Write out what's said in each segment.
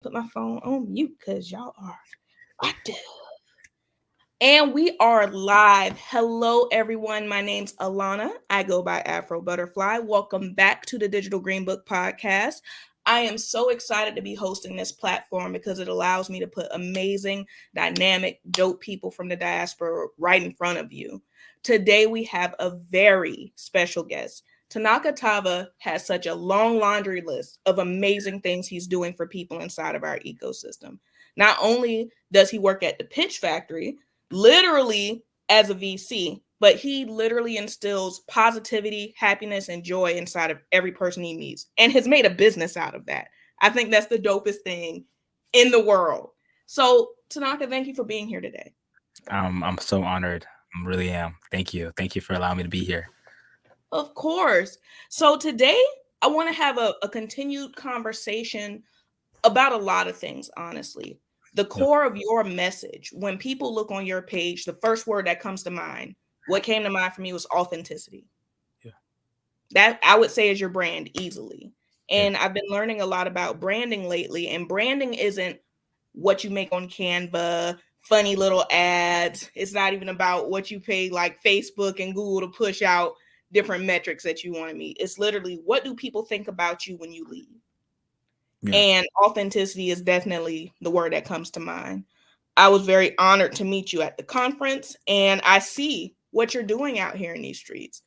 put my phone on mute because y'all are active. And we are live. Hello, everyone. My name's Alana. I go by Afro Butterfly. Welcome back to the Digital Green Book Podcast. I am so excited to be hosting this platform because it allows me to put amazing, dynamic, dope people from the diaspora right in front of you. Today, we have a very special guest. Tanaka Tava has such a long laundry list of amazing things he's doing for people inside of our ecosystem. Not only does he work at the Pitch Factory, literally as a VC, but he literally instills positivity, happiness, and joy inside of every person he meets and has made a business out of that. I think that's the dopest thing in the world. So, Tanaka, thank you for being here today. I'm so honored. I really am. Thank you. Thank you for allowing me to be here. Of course. So, today I want to have a continued conversation about a lot of things, honestly. The Yeah. core of your message, when people look on your page, the first word that comes to mind, what came to mind for me was authenticity. Yeah. That I would say is your brand easily. Yeah. And I've been learning a lot about branding lately, and branding isn't what you make on Canva, funny little ads. It's not even about what you pay like Facebook and Google to push out different metrics that you want to meet. It's literally what do people think about you when you leave? Yeah. And authenticity is definitely the word that comes to mind. I was very honored to meet you at the conference, and I see what you're doing out here in these streets.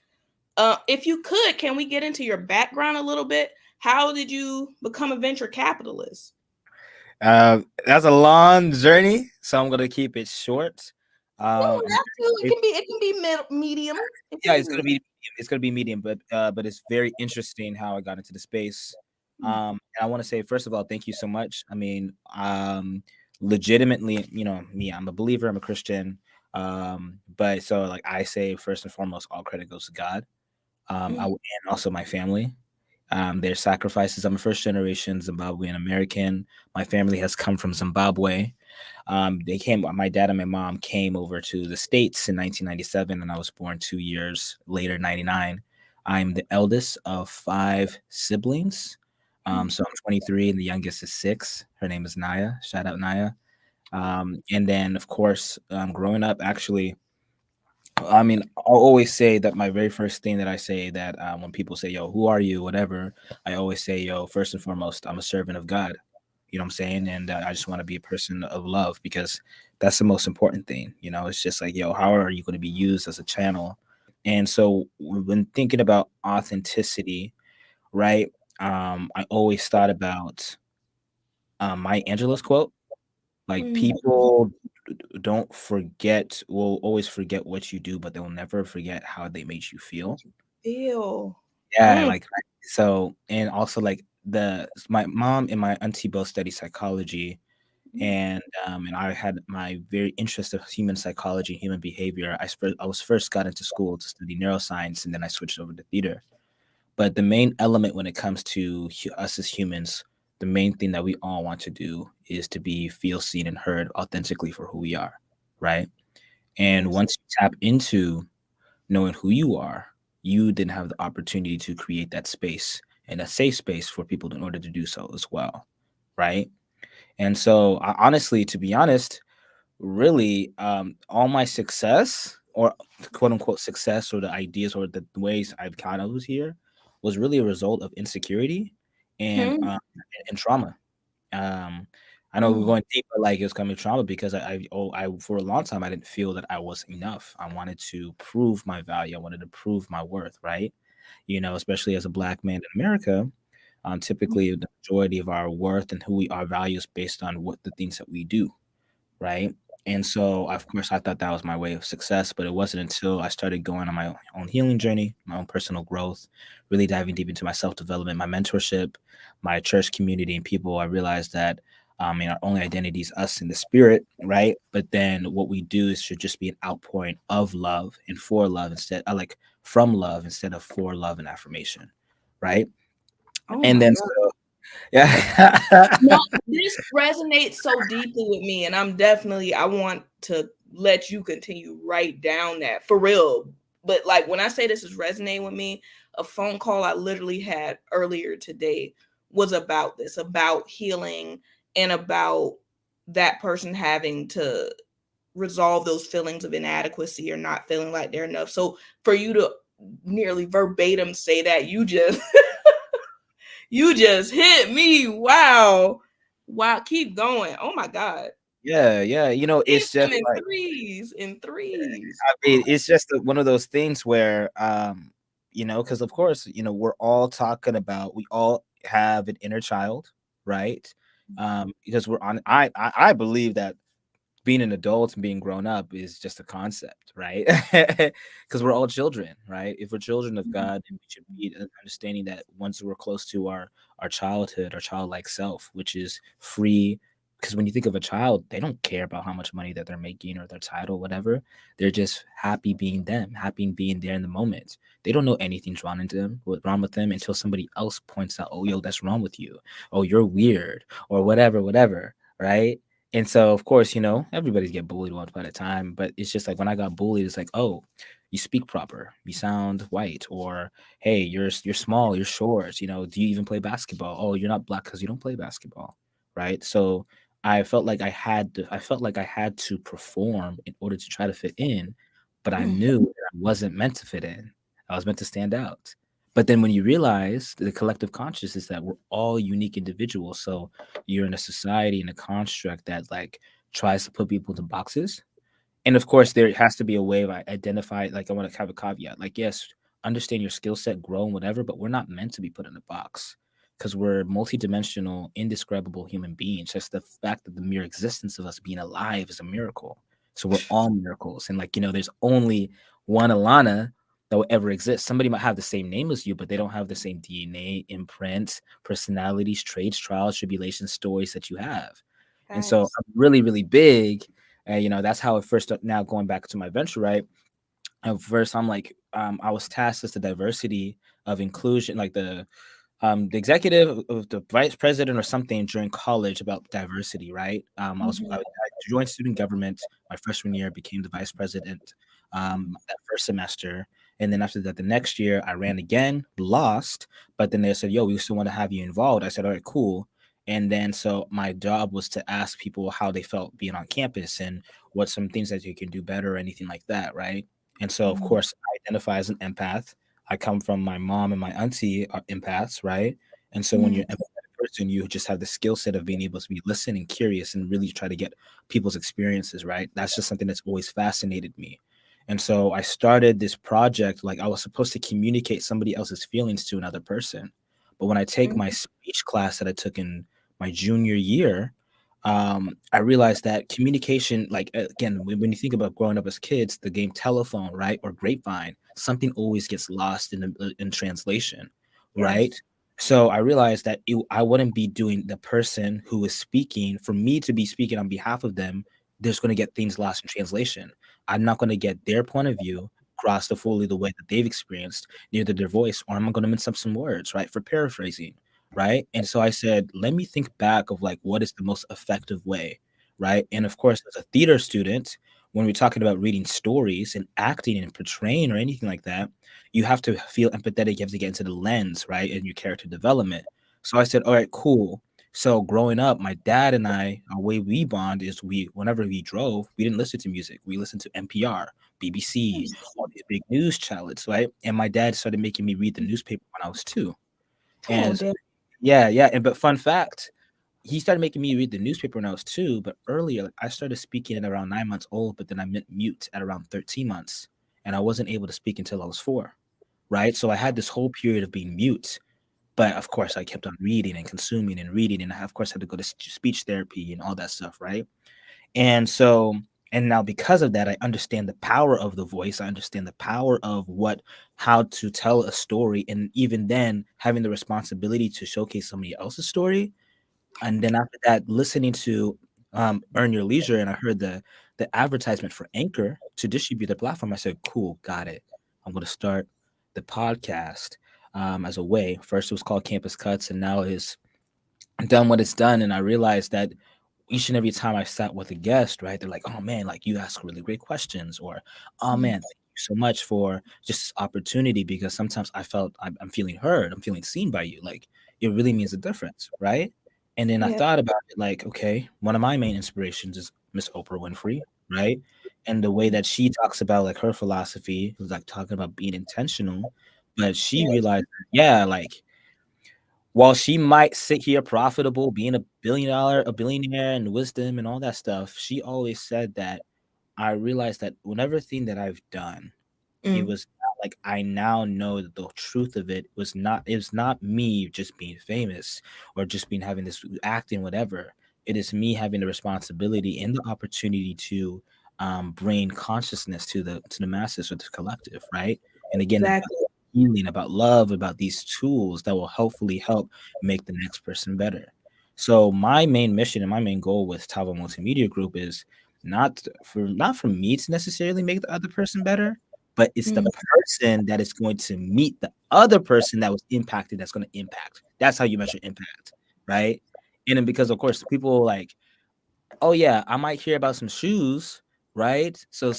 If you could, can we get into your background a little bit? How did you become a venture capitalist? That's a long journey, so I'm gonna keep it short. You don't I'm have to. It can be medium. It can yeah, be it's gonna medium. be it's gonna be medium, but it's very interesting how I got into the space. And I want to say first of all, thank you so much. I mean, legitimately, me, I'm a believer, I'm a Christian. But so like I say, first and foremost, all credit goes to God. And also my family. Their sacrifices. I'm a first generation Zimbabwean American. My family has come from Zimbabwe. My dad and my mom came over to the States in 1997, and I was born 2 years later, 99. I'm the eldest of five siblings. So I'm 23, and the youngest is six. Her name is Naya. Shout out Naya. And then, of course, growing up, actually, I mean, I'll always say that my very first thing that I say that when people say, yo, who are you, whatever, I always say, yo, first and foremost, I'm a servant of God. You know what I'm saying? And I just want to be a person of love because that's the most important thing. It's just like, yo, how are you going to be used as a channel? And so when thinking about authenticity, right, I always thought about Maya Angelou's quote, like Mm, people will always forget what you do, but they'll never forget how they made you feel. feel. Yeah, Mm, like so, and also like my mom and my auntie both study psychology, and I had my very interest of human psychology, human behavior. I was first got into school to study neuroscience, and then I switched over to theater. But the main element when it comes to us as humans, the main thing that we all want to do is to be feel seen and heard authentically for who we are, right? And yes. once you tap into knowing who you are, you then have the opportunity to create that space and a safe space for people in order to do so as well, right? And so, honestly, to be honest, really, all my success or quote unquote success or the ideas or the ways I've kind of was here was really a result of insecurity and Mm, um, and trauma. Um, I know we're mm, going deep, but like it was coming trauma because I for a long time I didn't feel that I was enough. I wanted to prove my value. I wanted to prove my worth, right? Especially as a black man in America, typically the majority of our worth and who we are values based on what the things that we do, right? And so, of course, I thought that was my way of success, but it wasn't until I started going on my own healing journey, my own personal growth, really diving deep into my self development, my mentorship, my church community, and people. I realized that our only identity is us in the spirit, right? But then what we do is should just be an outpouring of love and for love instead, like from love instead of for love and affirmation, right? oh And my then, God. so, yeah. No, this resonates so deeply with me, and I want to let you continue right down that for real. But like when I say this is resonating with me, a phone call I literally had earlier today was about this, about healing and about that person having to resolve those feelings of inadequacy or not feeling like they're enough. So for you to nearly verbatim say that, you just you just hit me. Wow. Wow, keep going. Oh my God. Yeah, yeah. These It's just come in like threes, in threes. I mean, it's just one of those things where, because of course, we're all talking about we all have an inner child, right? Because we're on. I believe that being an adult and being grown up is just a concept, right? Because we're all children, right? If we're children of God, then we should be understanding that once we're close to our childhood, our childlike self, which is free. Because when you think of a child, they don't care about how much money that they're making or their title, whatever. They're just happy being them, happy being there in the moment. They don't know anything's wrong into them, what's wrong with them until somebody else points out, oh, yo, that's wrong with you. Oh, you're weird or whatever, whatever, right? And so, of course, everybody's get bullied once upon a time, but it's just like when I got bullied, it's like, oh, you speak proper, you sound white, or hey, you're small, you're short. Do you even play basketball? Oh, you're not black because you don't play basketball, right? So I felt like I had to perform in order to try to fit in, but I Mm, knew that I wasn't meant to fit in. I was meant to stand out. But then when you realize the collective conscious is that we're all unique individuals, so you're in a society and a construct that like tries to put people into boxes. And of course, there has to be a way of identify. Like I want to have a caveat. Like, yes, understand your skill set, grow and whatever, but we're not meant to be put in a box because we're multidimensional, indescribable human beings. Just the fact that the mere existence of us being alive is a miracle. So we're all miracles, and like there's only one Alana that will ever exist. Somebody might have the same name as you, but they don't have the same DNA, imprint, personalities, traits, trials, tribulations, stories that you have. And so facts. I'm really, really big. And that's how it first now going back to my venture, right? At first, I'm like, I was tasked as the diversity of inclusion, like the executive of the vice president or something during college about diversity, right? I joined student government my freshman year, became the vice president that first semester. And then after that, the next year, I ran again, lost. But then they said, yo, we still want to have you involved. I said, all right, cool. And then so my job was to ask people how they felt being on campus and what some things that you can do better or anything like that, right? And so, of Mhm. course, I identify as an empath. I come from my mom and my auntie are empaths, right? And so when Mm, you're an empathetic person, you just have the skill set of being able to be listen and curious and really try to get people's experiences, right? That's just something that's always fascinated me. And so I started this project like I was supposed to communicate somebody else's feelings to another person. But when I take my mm, speech class that I took in my junior year, I realized that communication, like again, when you think about growing up as kids, the game telephone, right, or grapevine, something always gets lost in translation, right? yes. So I realized that I wouldn't be doing the person who is speaking for me to be speaking on behalf of them. There's going to get things lost in translation. I'm not going to get their point of view across the fully the way that they've experienced near their voice, or I'm going to mix up some words, right, for paraphrasing, right? And so I said, let me think back of like what is the most effective way, right? And of course, as a theater student, when we're talking about reading stories and acting and portraying or anything like that, you have to feel empathetic. You have to get into the lens, right, and your character development. So I said, all right, cool. So growing up, my dad and I, our way we bond is whenever we drove, we didn't listen to music. We listened to NPR, BBC, all these big news channels, right? And my dad started making me read the newspaper when I was two. Oh, And damn. yeah, yeah. And but fun fact, he started making me read the newspaper when I was two, but earlier, like, I started speaking at around 9 months old, but then I went mute at around 13 months. And I wasn't able to speak until I was four, right? So I had this whole period of being mute. But of course, I kept on reading and consuming and reading. And I, of course, had to go to speech therapy and all that stuff, right? And so, and now because of that, I understand the power of the voice. I understand the power of how to tell a story. And even then, having the responsibility to showcase somebody else's story, and then after that, listening to Earn Your Leisure, and I heard the advertisement for Anchor to distribute the platform. I said, "Cool, got it. I'm going to start the podcast as a way." First, it was called Campus Cuts, and now it's done what it's done. And I realized that each and every time I sat with a guest, right, they're like, "Oh man, like you ask really great questions," or "Oh Mm, man, thank you so much for just this opportunity," because sometimes I felt I'm feeling heard, I'm feeling seen by you. Like it really means a difference, right? And then I Yeah. thought about it like, okay, one of my main inspirations is Miss Oprah Winfrey, right? And the way that she talks about like her philosophy was like talking about being intentional, but she Yes. realized, yeah, like while she might sit here profitable, being a billionaire and wisdom and all that stuff, she always said that I realized that whenever thing that I've done, it Mm, was not like I now know that the truth of it was not me just being famous or just being having this acting whatever. It is me having the responsibility and the opportunity to bring consciousness to the masses or the collective, right? And again, about exactly. healing, about love, about these tools that will hopefully help make the next person better. So my main mission and my main goal with Tava Multimedia Group is not for me to necessarily make the other person better, but it's the Mm, person that is going to meet the other person that was impacted that's going to impact. That's how you measure impact, right? And then because of course people like, oh yeah, I might hear about some shoes, right? So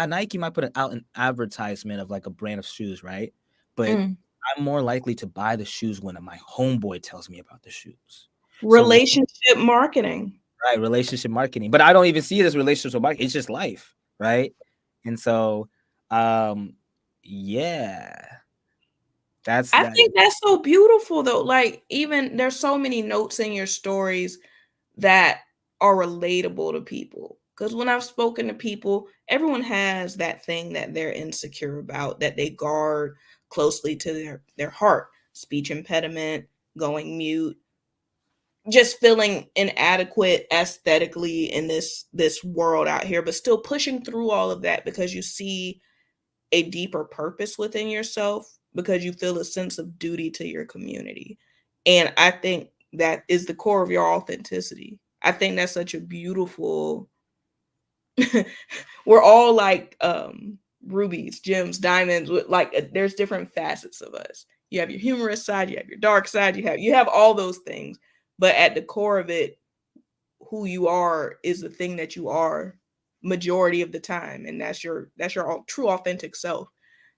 Nike might put out an advertisement of like a brand of shoes, right? But mm. I'm more likely to buy the shoes when my homeboy tells me about the shoes. So Relationship marketing. right, relationship marketing. But I don't even see it as relationship marketing. It's just life, right? And so, um, yeah, that's I that. think that's so beautiful though. Like even there's so many notes in your stories that are relatable to people. Because when I've spoken to people, everyone has that thing that they're insecure about that they guard closely to their heart. Speech impediment, going mute, just feeling inadequate aesthetically in this world out here, but still pushing through all of that because you see a deeper purpose within yourself because you feel a sense of duty to your community. And I think that is the core of your authenticity. I think that's such a beautiful we're all like rubies, gems, diamonds with like there's different facets of us. You have your humorous side, you have your dark side, you have all those things, but at the core of it, who you are is the thing that you are majority of the time, and that's your true authentic self.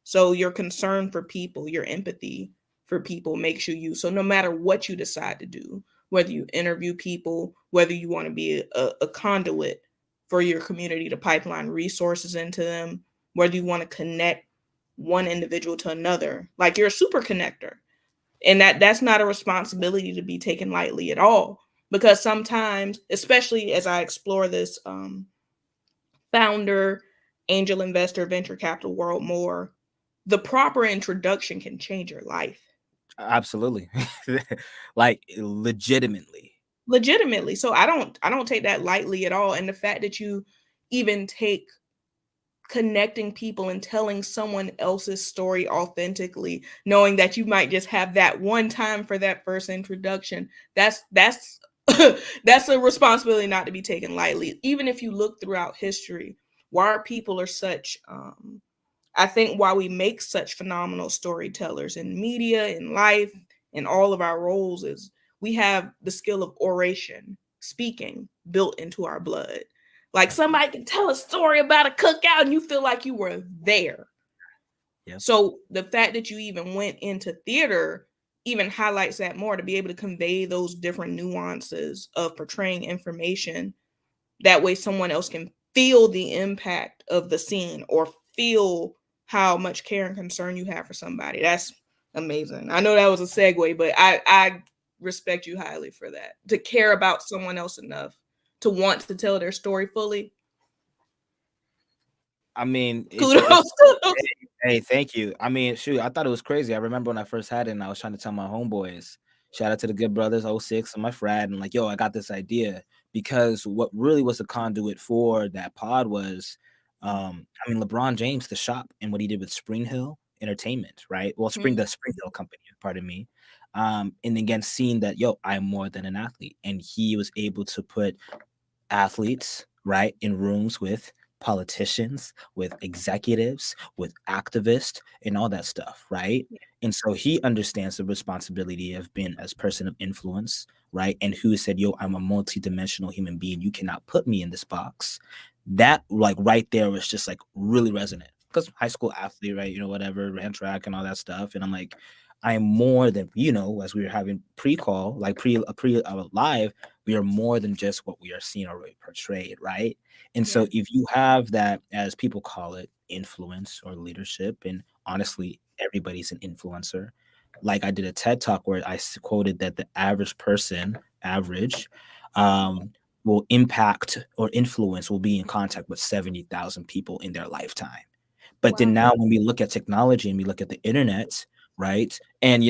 So your concern for people, your empathy for people makes you. So no matter what you decide to do, whether you interview people, whether you want to be a conduit for your community to pipeline resources into them, whether you want to connect one individual to another, like you're a super connector, and that's not a responsibility to be taken lightly at all, because sometimes, especially as I explore this founder, angel investor, venture capital world more, the proper introduction can change your life Absolutely, like legitimately. legitimately. So I don't take that lightly at all, and the fact that you even take connecting people and telling someone else's story authentically, knowing that you might just have that one time for that first introduction, that's that's a responsibility not to be taken lightly. Even if you look throughout history, why our people are such I think why we make such phenomenal storytellers in media, in life, in all of our roles is we have the skill of oration, speaking, built into our blood. Like Absolutely. somebody can tell a story about a cookout and you feel like you were there. Yep. So the fact that you even went into theater even highlights that more, to be able to convey those different nuances of portraying information. That way someone else can feel the impact of the scene or feel how much care and concern you have for somebody. That's amazing. I know that was a segue, but I respect you highly for that. To care about someone else enough to want to tell their story fully. I mean, Kudos. hey, thank you. I mean, shoot, I thought it was crazy. I remember when I first had it and I was trying to tell my homeboys, shout out to the good brothers, '06 and my frat, and like, yo, I got this idea. Because what really was the conduit for that pod was, I mean, LeBron James, the shop, and what he did with Spring Hill Entertainment, right? Well, the Spring Hill Company, pardon me. And again, seeing that, yo, I'm more than an athlete. And he was able to put athletes, right, in rooms with politicians, with executives, with activists, and all that stuff, right? And so he understands the responsibility of being as person of influence, right? And who said, "Yo, I'm a multi-dimensional human being. You cannot put me in this box." That like right there was just like really resonant because high school athlete, right? You know, whatever, ran track and all that stuff. And I'm like, I am more than, as we were having pre-call, like live, we are more than just what we are seeing or portrayed, right? And so Yes. if you have that, as people call it, influence or leadership, and honestly, everybody's an influencer. Like I did a TED talk where I quoted that the average person, average, um, will impact or influence, will be in contact with 70,000 people in their lifetime. But then Wow. now when we look at technology and we look at the internet, right? And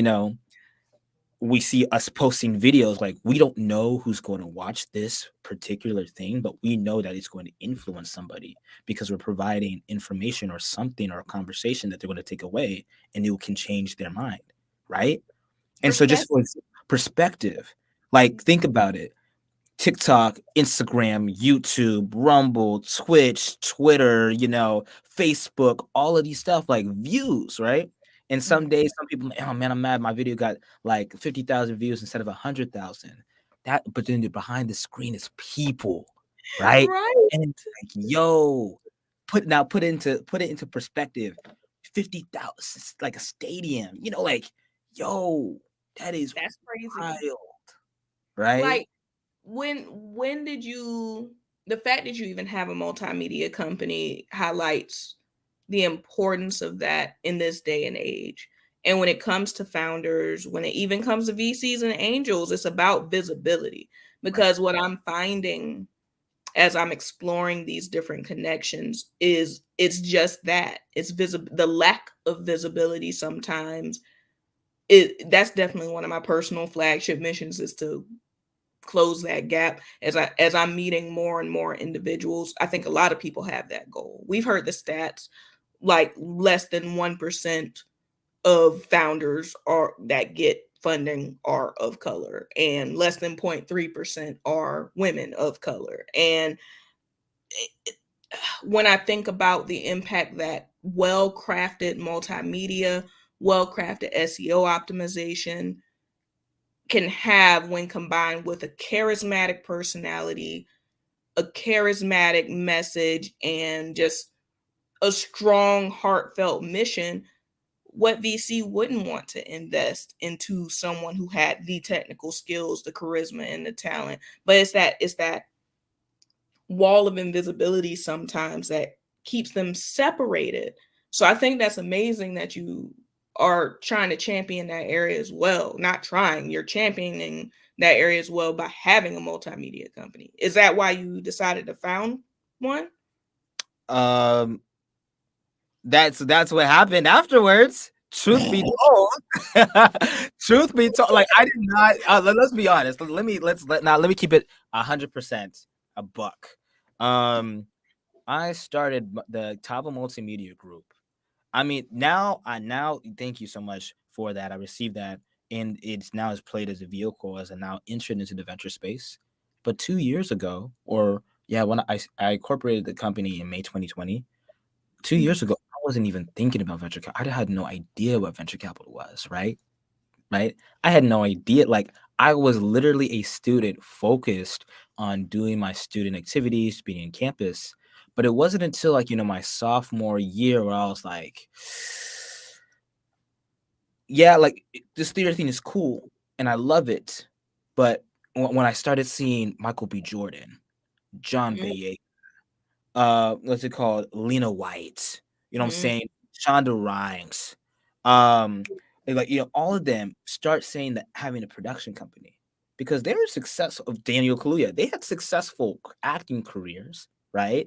we see us posting videos, like we don't know who's going to watch this particular thing, but we know that it's going to influence somebody because we're providing information or something or a conversation that they're going to take away and it can change their mind, right? And so just Perspective. for perspective, like think about it. TikTok, Instagram, YouTube, Rumble, Twitch, Twitter, Facebook, all of these stuff like views, right? And some Mhm. days, some people, oh man, I'm mad. My video got like 50,000 views instead of 100,000. But then behind the screen is people, right? Right. And it's like, yo, put it into perspective. 50,000, like a stadium, like, yo, that is That's crazy. wild, right? Like when did you the fact that you even have a multimedia company highlights the importance of that in this day and age. And when it comes to founders, when it even comes to VCs and angels, it's about visibility. Right. Because what I'm finding as I'm exploring these different connections is it's just that it's visible. The lack of visibility sometimes, that's definitely one of my personal flagship missions, is to close that gap. As I'm meeting more and more individuals, I think a lot of people have that goal. We've heard the stats, like less than 1% of founders are that get funding are of color, and less than 0.3% are women of color. And when I think about the impact that well crafted multimedia, well crafted SEO optimization can have when combined with a charismatic personality, a charismatic message, and just a strong, heartfelt mission, what VC wouldn't want to invest into someone who had the technical skills, the charisma, and the talent? But it's that wall of invisibility sometimes that keeps them separated. So I think that's amazing that you are trying to champion that area as well. Not trying, you're championing that area as well by having a multimedia company. Is that why you decided to found one? Um, that's what happened afterwards. Truth be told, truth be told, like I did not. Let's be honest. Let me keep it 100% a buck. Um, I started the Tava Multimedia Group. I mean, now thank you so much for that. I received that, and it's now is played as a vehicle as I now entered into the venture space. But 2 years ago, or yeah, when I incorporated the company in May 2020, 2 years ago, I wasn't even thinking about venture capital. I had no idea what venture capital was, right? Right? I had no idea. Like, I was literally a student focused on doing my student activities, being in campus. But it wasn't until like, my sophomore year where I was like, yeah, like this theater thing is cool and I love it. But when I started seeing Michael B. Jordan, John Boyega, what's it called? Lena White. You know what I'm Mm-hmm. saying? Shonda Rhimes. Um, and like, all of them start saying that having a production company because they were successful of Daniel Kaluuya. They had successful acting careers, right?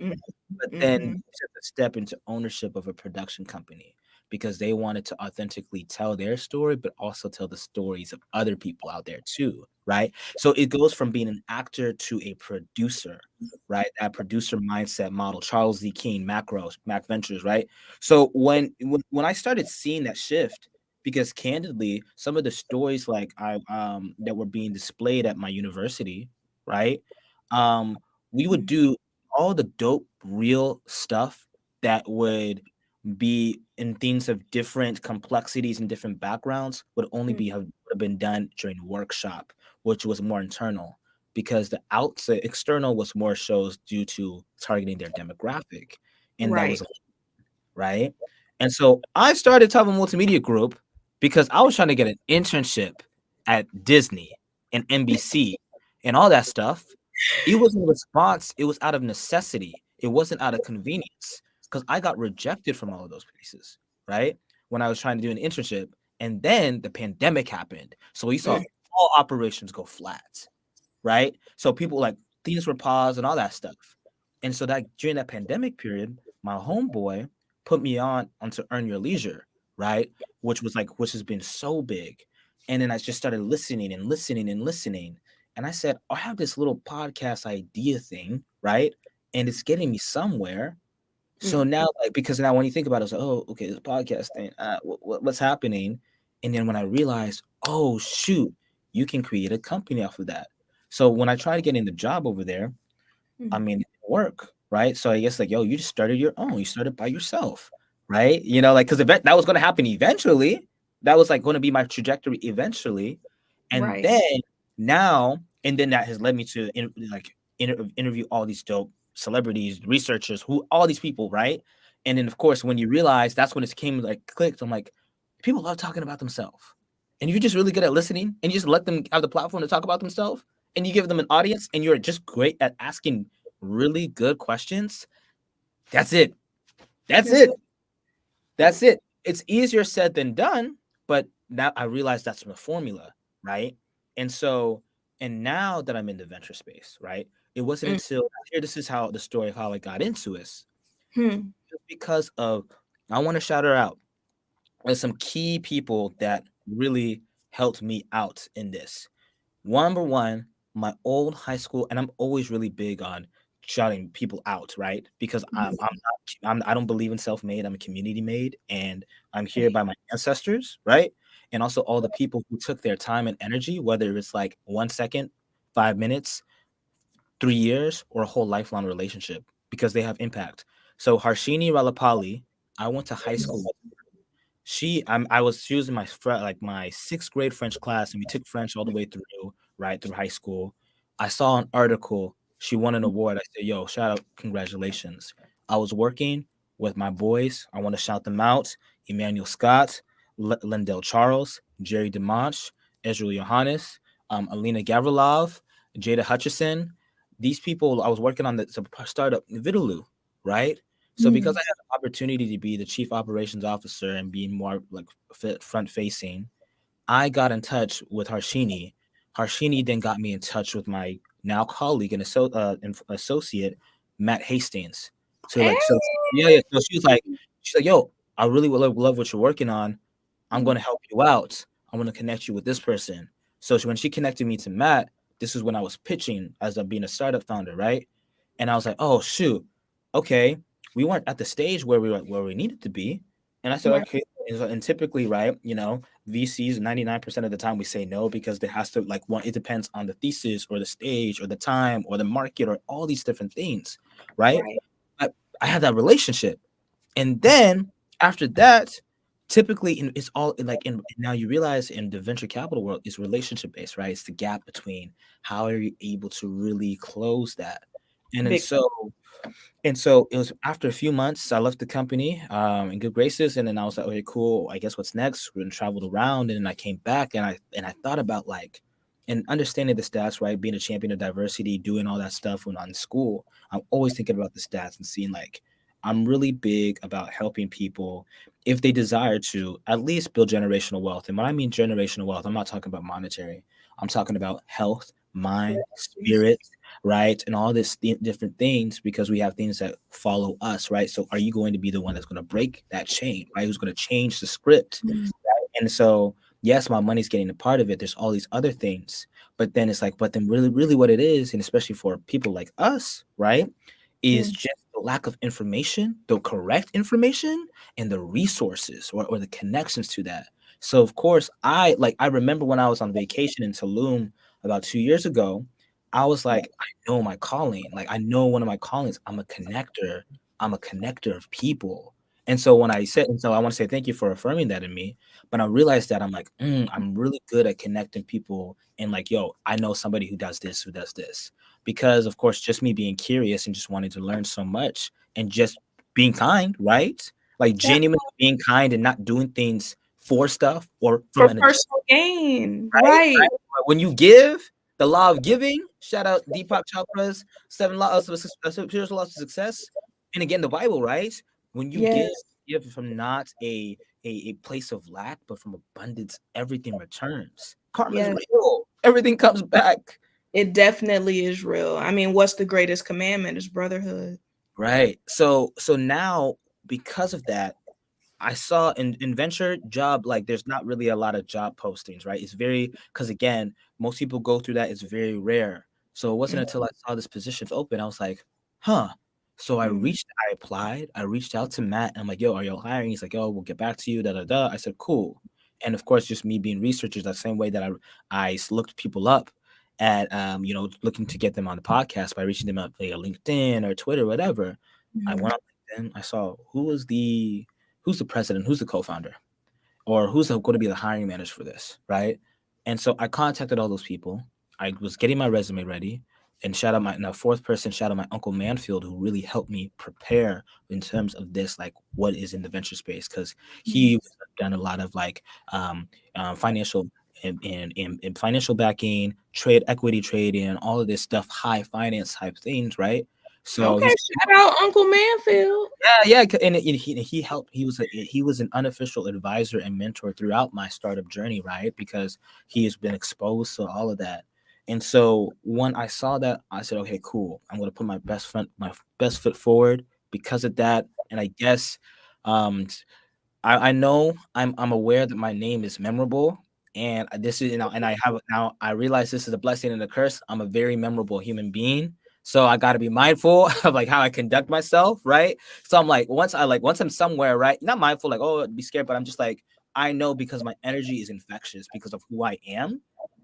But then they Mm-hmm. took a step into ownership of a production company because they wanted to authentically tell their story, but also tell the stories of other people out there too, right? So it goes from being an actor to a producer, right? That producer mindset model, Charles Z. King, Macros, Mac Ventures, right? So when I started seeing that shift, because candidly, some of the stories like I that were being displayed at my university, right? Um, we would do all the dope real stuff that would be in things of different complexities and different backgrounds would only be would have been done during workshop, which was more internal because the outside external was more shows due to targeting their demographic, and that Right. was right. And so I started Tava Multimedia Group because I was trying to get an internship at Disney and NBC and all that stuff. It wasn't a response, it was out of necessity. It wasn't out of convenience because I got rejected from all of those places, right? When I was trying to do an internship. And then the pandemic happened. So we saw Mm, all operations go flat, right? So people like things were paused and all that stuff. And so that during that pandemic period, my homeboy put me on onto Earn Your Leisure, right? Which has been so big. And then I just started listening and listening and listening. And I said, I have this little podcast idea thing, right? And it's getting me somewhere. So mm, now, like, because now when you think about it, it's like, oh, okay, this podcast thing, what's happening? And then when I realized, oh, shoot, you can create a company off of that. So when I tried getting the job over there, I mm. mean, it didn't work, right? So I guess like, yo, you just started your own. You started by yourself, right? You know, like because that was going to happen eventually. That was like going to be my trajectory eventually, and Right. then now, and then that has led me to interview all these dope celebrities, researchers, who all these people, right? And then of course, when you realize that's when it came like clicked. I'm like, people love talking about themselves, and if you're just really good at listening, and you just let them have the platform to talk about themselves, and you give them an audience, and you're just great at asking really good questions, that's it. That's That's it. it. That's it. It's easier said than done, but now I realize that's the formula, right? And so, and now that I'm in the venture space, right? It wasn't Mm, until here, this is how the story of how I got into this. hmm. Just because of, I want to shout her out. There's some key people that really helped me out in this. Number one, my old high school, and I'm always really big on shouting people out, right? Because I don't believe in self-made. I'm a community made, and I'm here by my ancestors, right? And also all the people who took their time and energy, whether it's like 1 second, 5 minutes, 3 years, or a whole lifelong relationship, because they have impact. So Harshini Ralapali, I went to high school with. She was in my like my sixth grade French class, and we took French all the way through, right through high school. I saw an article. She won an award. I said, "Yo, shout out, congratulations!" I was working with my boys. I want to shout them out: Emmanuel Scott, Lindell Charles, Jerry Demonch, Ezra Johannes, Alina Gavrilov, Jada Hutchison. These people, I was working on the startup Vidaloo, right? So because Mm. I had the opportunity to be the chief operations officer and being more like front facing, I got in touch with Harshini. Harshini then got me in touch with my now colleague and associate, Matt Hastings. So Hey. like, so yeah, yeah. So she's like, yo, I really would love what you're working on. I'm going Mm, to help you out. I'm going to connect you with this person. So when she connected me to Matt, this is when I was pitching as a being a startup founder, right? And I was like, oh shoot, okay, we weren't at the stage where we needed to be. And I said, right. okay. And typically, right, VCs 99% of the time we say no because there has to like one. It depends on the thesis or the stage or the time or the market or all these different things, right? Right. But I had that relationship, and then after that, typically it's all like in now you realize in the venture capital world is relationship based, right? It's the gap between how are you able to really close that, and then Big. so it was after a few months, I left the company in good graces, and then I was like, okay, cool. I guess what's next? We traveled around, and then I came back, and I thought about like, and understanding the stats, right? Being a champion of diversity, doing all that stuff when I'm in school, I'm always thinking about the stats and seeing like, I'm really big about helping people if they desire to at least build generational wealth. And when I mean generational wealth, I'm not talking about monetary. I'm talking about health, mind, spirit, right? And all this different things because we have things that follow us, right? So are you going to be the one that's going to break that chain, right? Who's going to change the script? Mm, And so, yes, my money's getting a part of it. There's all these other things, but then it's like, but then really, really what it is, and especially for people like us, right, is mm, just the lack of information, the correct information, and the resources or the connections to that. So of course, I remember when I was on vacation in Tulum about 2 years ago, I was right. like, I know my calling. Like I know one of my callings. I'm a connector. I'm a connector of people. And so I want to say thank you for affirming that in me. But I realized that I'm like, I'm really good at connecting people and like, yo, I know somebody who does this. Because of course, just me being curious and just wanting to learn so much and just being kind, right? Like That genuinely being kind and not doing things for stuff or For from an agenda, personal gain, right? right? Right? But when you give, the law of giving, shout out Deepak Chopra's seven laws of spiritual laws of success, and again the Bible, right? When you Yes, give from not a place of lack, but from abundance, everything returns. Karma's yes. real. Everything comes back. It definitely is real. I mean, what's the greatest commandment? Is brotherhood. Right. So now because of that, I saw in venture job, like there's not really a lot of job postings, right? It's very because again, most people go through that. It's very rare. So it wasn't Mm, until I saw this positions open, I was like, huh. So mm, I applied, I reached out to Matt, and I'm like, yo, are y'all hiring? He's like, yo, we'll get back to you, da da da. I said, cool. And of course, just me being researchers, the same way that I looked people up at looking to get them on the podcast by reaching them up via LinkedIn or Twitter, whatever. I mm. went on LinkedIn, I saw who's the president, who's the co-founder, or who's going to be the hiring manager for this, right? And so I contacted all those people. I was getting my resume ready, and shout out my now fourth person, shout out my uncle Manfield, who really helped me prepare in terms of this, like what is in the venture space, because he Yes. done a lot of like financial and financial backing, trade equity trading, all of this stuff, high finance type things, right? So Okay, he's shout out Uncle Manfield. yeah, and he helped. He was an unofficial advisor and mentor throughout my startup journey, right? Because he has been exposed to all of that. And so when I saw that, I said, okay, cool. I'm gonna put my best foot forward because of that. And I guess um I know I'm aware that my name is memorable, and this is and I have now I realize this is a blessing and a curse. I'm a very memorable human being, so I got to be mindful of like how I conduct myself, right? So I'm like once I'm somewhere, right? Not mindful like oh be scared, but I'm just like I know because my energy is infectious because of who I am.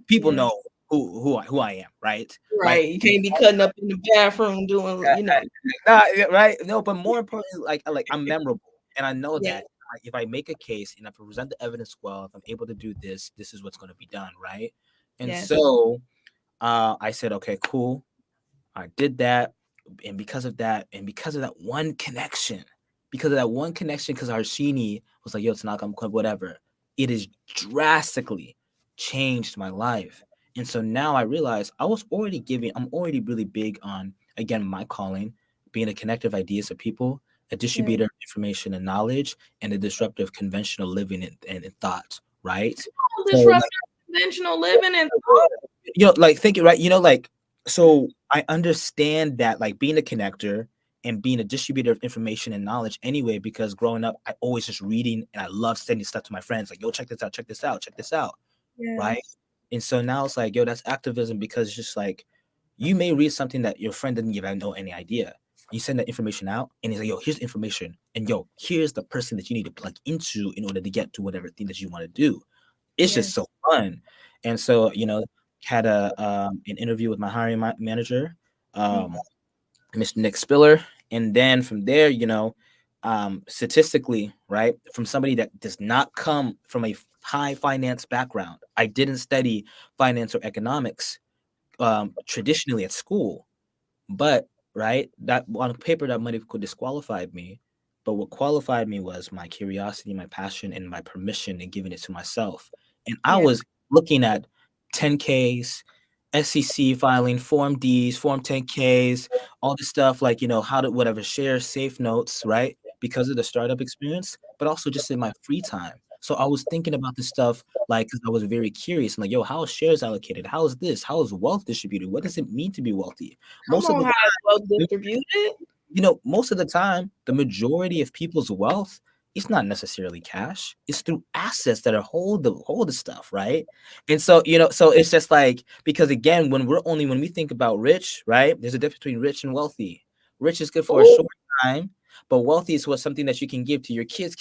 People Yes. know who I am, right? Like Right. You can't be cutting up in the bathroom doing, nah, yeah, right? No, but more importantly, like I'm memorable, and I know Yeah. that if I make a case and if I present the evidence well, if I'm able to do this, this is what's going to be done, right? And Yes. so I said, okay, cool. I did that, and because of that one connection, because Harshini was like, "Yo, Tanaka, whatever," it has drastically changed my life. And so now I realize I'm already really big on again my calling, being a connector of ideas to people, a Yeah. distributor of information and knowledge, and a disruptor of conventional living and thought. Right. So Disruptive conventional living and like thinking right, like so I understand that like being a connector and being a distributor of information and knowledge anyway, because growing up I always just reading and I love sending stuff to my friends like yo check this out, check this out, check this out, right? yes. And so now it's like yo that's activism because it's just like you may read something that your friend didn't even know any idea. You send that information out and he's like yo here's information and yo here's the person that you need to plug into in order to get to whatever thing that you want to do. It's just Yes. so fun. And so, had an interview with my hiring manager, Mm, Mr. Nick Spiller, and then from there, statistically, right, from somebody that does not come from a high finance background, I didn't study finance or economics traditionally at school. But right, that on paper that might have could disqualified me. But what qualified me was my curiosity, my passion, and my permission and giving it to myself. And I yeah. was looking at 10Ks, SEC filing, Form Ds, Form 10Ks, all this stuff like how to whatever share safe notes, right? Because of the startup experience, but also just in my free time. So I was thinking about this stuff like because I was very curious. I'm like, yo, how is shares allocated? How is this? How is wealth distributed? What does it mean to be wealthy? Come Most of on, the how it's well distributed. most of the time, the majority of people's wealth is not necessarily cash. It's through assets that are hold the stuff, right? And so, so it's just like because again, when we think about rich, right? There's a difference between rich and wealthy. Rich is good for a Oh, short time, but wealthy is what something that you can give to your kids.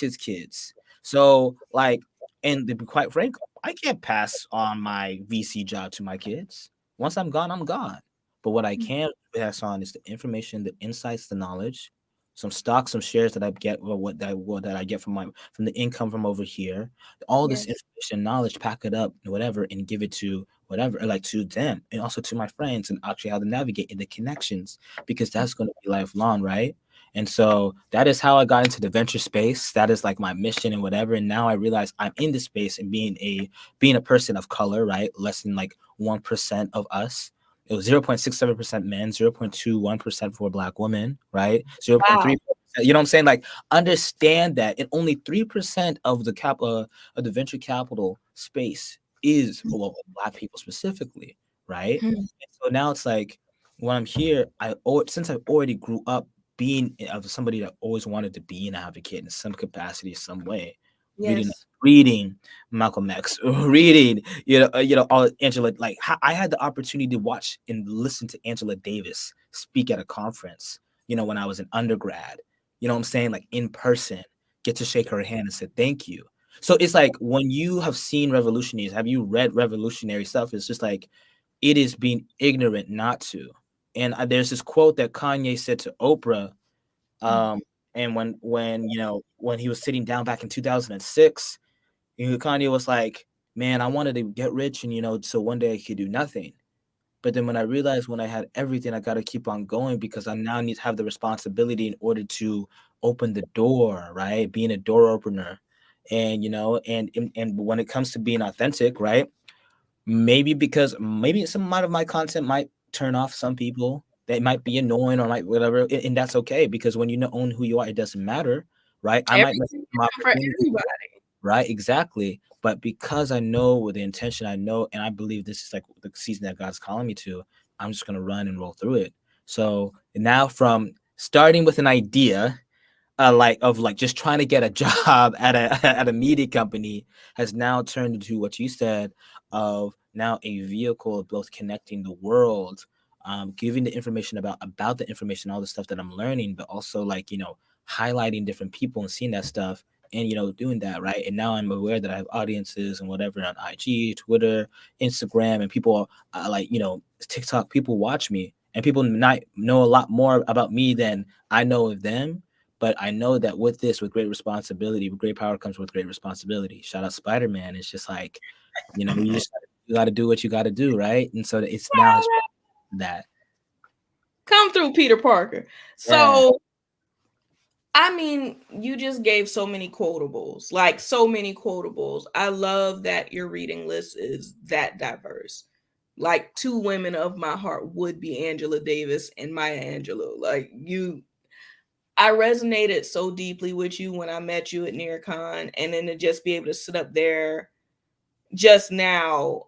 So like, and to be quite frank, I can't pass on my VC job to my kids. Once I'm gone, I'm gone. But what I can pass on is the information, the insights, the knowledge, some stocks, some shares that I get, or what that I get from the income from over here. All this yes. information, knowledge, pack it up, whatever, and give it to whatever, like to them, and also to my friends, and actually how to navigate in the connections because that's going to be lifelong, right? And so that is how I got into the venture space. That is like my mission and whatever. And now I realize I'm in this space and being a person of color, right? Less than like 1% of us. It was 0.67% men, 0.21% for black women, right? Wow. 0.3. You know what I'm saying? Like understand that, and only 3% of the of the venture capital space is well, black people specifically, right? Hmm. And so now it's like when I'm here, since I already grew up being of somebody that always wanted to be an advocate in some capacity, some way, reading Yes. reading Malcolm X, reading all Angela. Like I had the opportunity to watch and listen to Angela Davis speak at a conference. When I was an undergrad, what I'm saying, like in person, get to shake her hand and say thank you. So it's like when you have seen revolutionaries, have you read revolutionary stuff? It's just like it is being ignorant not to. And there's this quote that Kanye said to Oprah, um, and when he was sitting down back in 2006, Kanye was like, "Man, I wanted to get rich, and so one day I could do nothing. But then when I realized when I had everything, I got to keep on going because I now need to have the responsibility in order to open the door, right? Being a door opener, and and when it comes to being authentic, right? Maybe because maybe some amount of my content might turn off some people. That might be annoying or might whatever, and that's okay because when you know own who you are, it doesn't matter, right? I might miss Everything some isn't for opportunity, everybody. right? Exactly. But because I know with the intention, I know, and I believe this is like the season that God's calling me to, I'm just gonna run and roll through it. So now from starting with an idea like just trying to get a job at a at a media company has now turned into what you said of now a vehicle of both connecting the world, giving the information about the information, all the stuff that I'm learning, but also like highlighting different people and seeing that stuff and doing that right. And now I'm aware that I have audiences and whatever on IG, Twitter, Instagram, and people like TikTok. People watch me, and people might know a lot more about me than I know of them, but I know that with this, with great responsibility, with great power comes with great responsibility. Shout out Spider Man. It's just like, you got to do what you got to do, right? And so it's now has that. Come through, Peter Parker. Yeah. So, I mean, you just gave so many quotables, like so many quotables. I love that your reading list is that diverse. Like two women of my heart would be Angela Davis and Maya Angelou. Like I resonated so deeply with you when I met you at NearCon, and then to just be able to sit up there just now,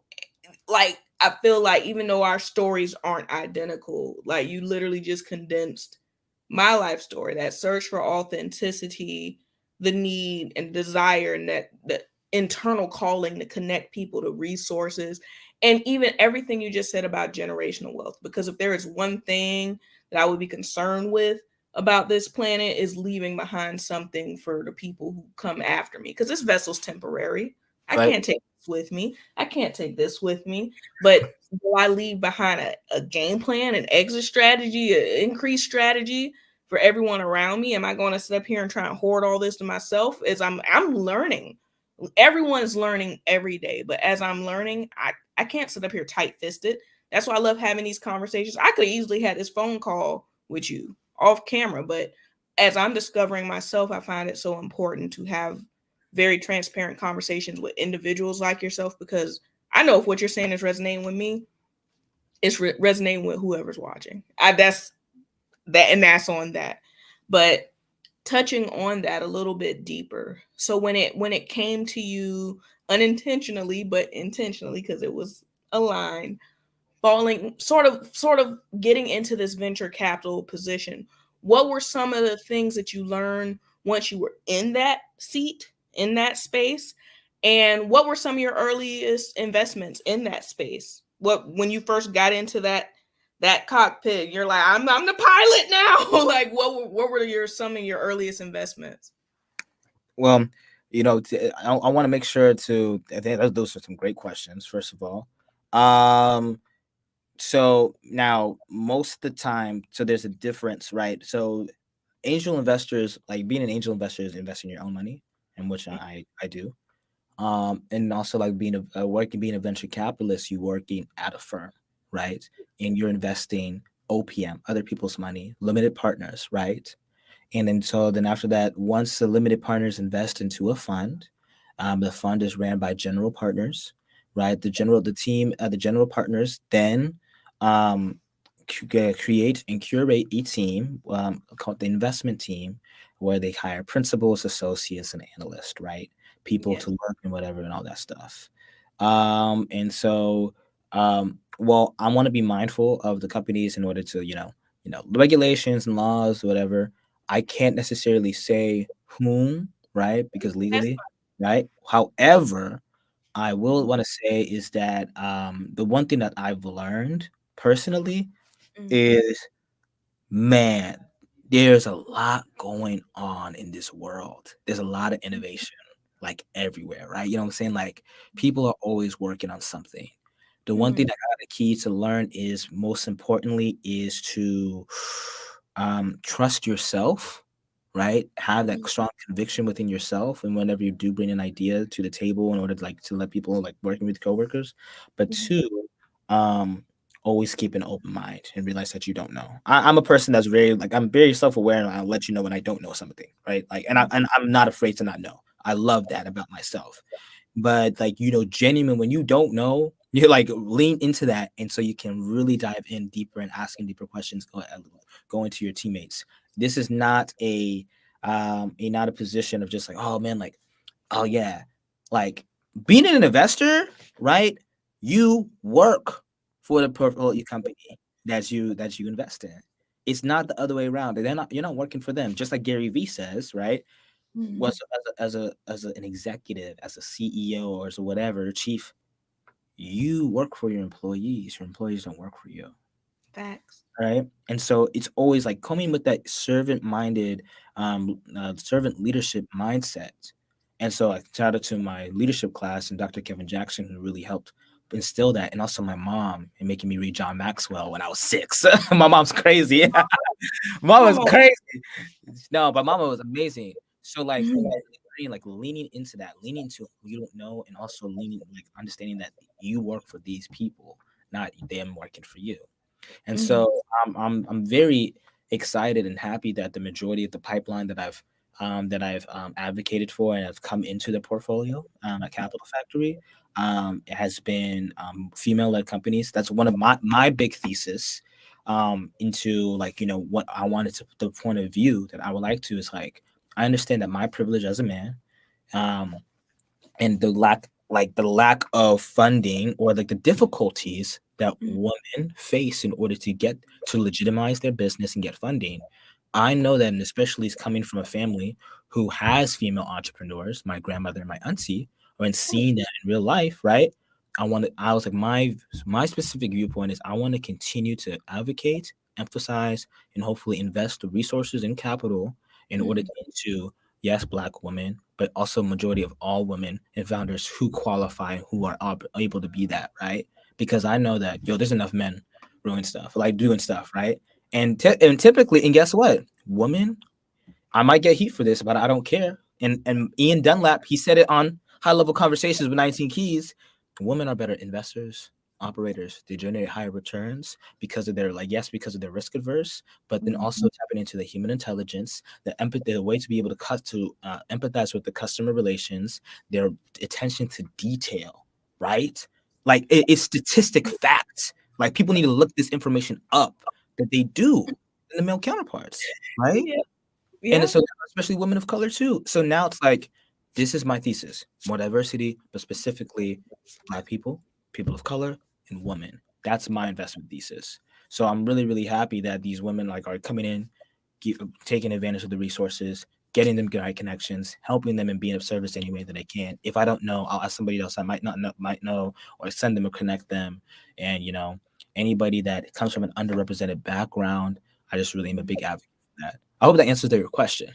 like I feel like even though our stories aren't identical, like you literally just condensed my life story, that search for authenticity, the need and desire, and that the internal calling to connect people to resources, and even everything you just said about generational wealth. Because if there is one thing that I would be concerned with about this planet is leaving behind something for the people who come after me, because this vessel's temporary. I Right. can't take this with me. I can't take this with me. But will I leave behind a game plan, an exit strategy, an increased strategy for everyone around me? Am I going to sit up here and try and hoard all this to myself? As I'm learning. Everyone is learning every day, but as I'm learning, I can't sit up here tight fisted. That's why I love having these conversations. I could easily had this phone call with you off camera, but as I'm discovering myself, I find it so important to have very transparent conversations with individuals like yourself, because I know if what you're saying is resonating with me, it's resonating with whoever's watching. That's that, and that's on that. But touching on that a little bit deeper. So when it came to you unintentionally but intentionally, because it was aligned, falling sort of getting into this venture capital position, what were some of the things that you learned once you were in that seat, in that space, and what were some of your earliest investments in that space? What, when you first got into that cockpit, you're like, I'm the pilot now. Like what were your some of your earliest investments? Well, I want to make sure to. I think those are some great questions. First of all, um, so now most of the time, so there's a difference, right? So angel investors, like being an angel investor, is investing your own money, and which I do. And also like being a venture capitalist, you working at a firm, right? And you're investing OPM, other people's money, limited partners, right? And then so then after that, once the limited partners invest into a fund, the fund is ran by general partners, right? The general partners then um, create and curate a team called the investment team, where they hire principals, associates, and analysts, right? People Yes. to work and whatever and all that stuff. And so, well, I want to be mindful of the companies in order to, the regulations and laws, whatever. I can't necessarily say whom, right? Because That's legally, right? However, I will want to say is that the one thing that I've learned personally fine. is, man, there's a lot going on in this world. There's a lot of innovation, like everywhere, right? You know what I'm saying? Like people are always working on something. The one thing Mm, that got the key to learn is most importantly is to trust yourself, right? Have that mm, strong conviction within yourself, and whenever you do bring an idea to the table in order to like to let people like working with coworkers, but mhm, two, um, always keep an open mind and realize that you don't know. I'm a person that's very like I'm very self aware, and I'll let you know when I don't know something, right? Like, and mhm, I'm not afraid to not know. I love that about myself. But like genuine when you don't know, you like lean into that, and so you can really dive in deeper and asking deeper questions. Go into your teammates. This is not not a position of just like, oh man, like, oh yeah, like being an investor, right? You work for the portfolio company that you invest in. It's not the other way around. You're not working for them. Just like Gary Vee says, right? mhm. Was an executive, as a CEO or as a whatever chief, you work for your employees. Your employees don't work for you, Facts. right? And so it's always like coming with that servant-minded, servant leadership mindset. And so I shout out to my leadership class and Dr. Kevin Jackson, who really helped instill that, and also my mom and making me read John Maxwell when I was 6. My mom's crazy. Mom Come was on. crazy. No, but mama was amazing. So like Mhm, like leaning into that, leaning into who you don't know, and also leaning like understanding that you work for these people, not them working for you. And mhm, so I'm very excited and happy that the majority of the pipeline that I've advocated for and have come into the portfolio at Capital Factory it has been female-led companies. That's one of my big thesis into like what I wanted to the point of view that I would like to is like I understand that my privilege as a man um, and the lack of funding or like the difficulties that mhm, women face in order to get to legitimize their business and get funding. I know that, and especially is coming from a family who has female entrepreneurs, my grandmother and my auntie, and seeing that in real life, right? I was like, my specific viewpoint is I want to continue to advocate, emphasize, and hopefully invest the resources and capital in order mhm, to yes, black women, but also majority of all women and founders who qualify, who are able to be that, right? Because I know that there's enough men doing stuff, like doing stuff, right? And typically, and guess what, women, I might get heat for this, but I don't care. And Ian Dunlap, he said it on High Level Conversations with 19 Keys. Women are better investors, operators. They generate higher returns because of their because of their risk adverse, but then mhm, also tapping into the human intelligence, the empathy, the way to be able to empathize with the customer relations, their attention to detail, right? Like it's statistic facts. Like people need to look this information up that they do in the male counterparts, right? yeah, And yeah. so especially women of color too. So now it's like, this is my thesis. More diversity, but specifically black people, people of color, and women. That's my investment thesis. So I'm really, really happy that these women like are coming in, taking advantage of the resources, getting them good connections, helping them and being of service any way that I can. If I don't know, I'll ask somebody else I might know, or send them or connect them. And anybody that comes from an underrepresented background, I just really am a big advocate for that. I hope that answers your question.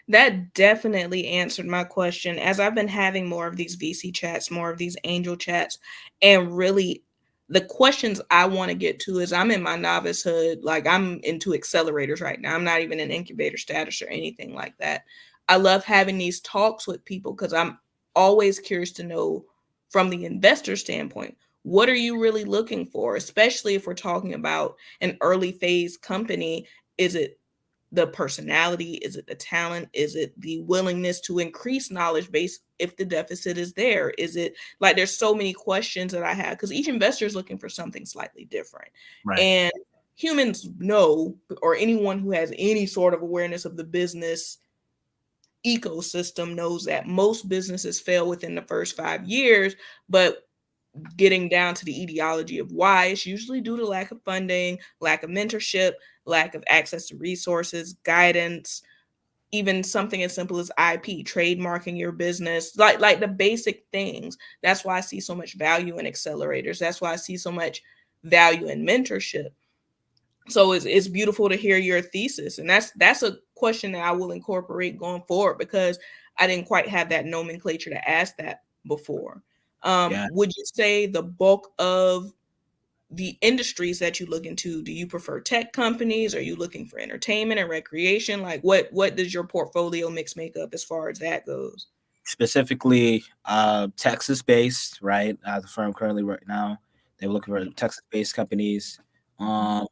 That definitely answered my question. As I've been having more of these VC chats, more of these angel chats, and really the questions I want to get to is I'm in my novice hood. Like I'm into accelerators right now. I'm not even in incubator status or anything like that. I love having these talks with people because I'm always curious to know from the investor standpoint, what are you really looking for? Especially if we're talking about an early phase company. Is it the personality? Is it the talent? Is it the willingness to increase knowledge base if the deficit is there? Is it like there's so many questions that I have because each investor is looking for something slightly different. Right. And humans know, or anyone who has any sort of awareness of the business ecosystem knows that most businesses fail within the first 5 years, but getting down to the etiology of why, it's usually due to lack of funding, lack of mentorship, lack of access to resources, guidance, even something as simple as IP, trademarking your business, like the basic things. That's why I see so much value in accelerators. That's why I see so much value in mentorship. So it's beautiful to hear your thesis, and that's a question that I will incorporate going forward because I didn't quite have that nomenclature to ask that before. Yeah. Would you say the bulk of the industries that you look into, do you prefer tech companies? Are you looking for entertainment and recreation? Like what does your portfolio mix make up as far as that goes? Specifically Texas based, right? The firm currently right now, they were looking for Texas based companies, um,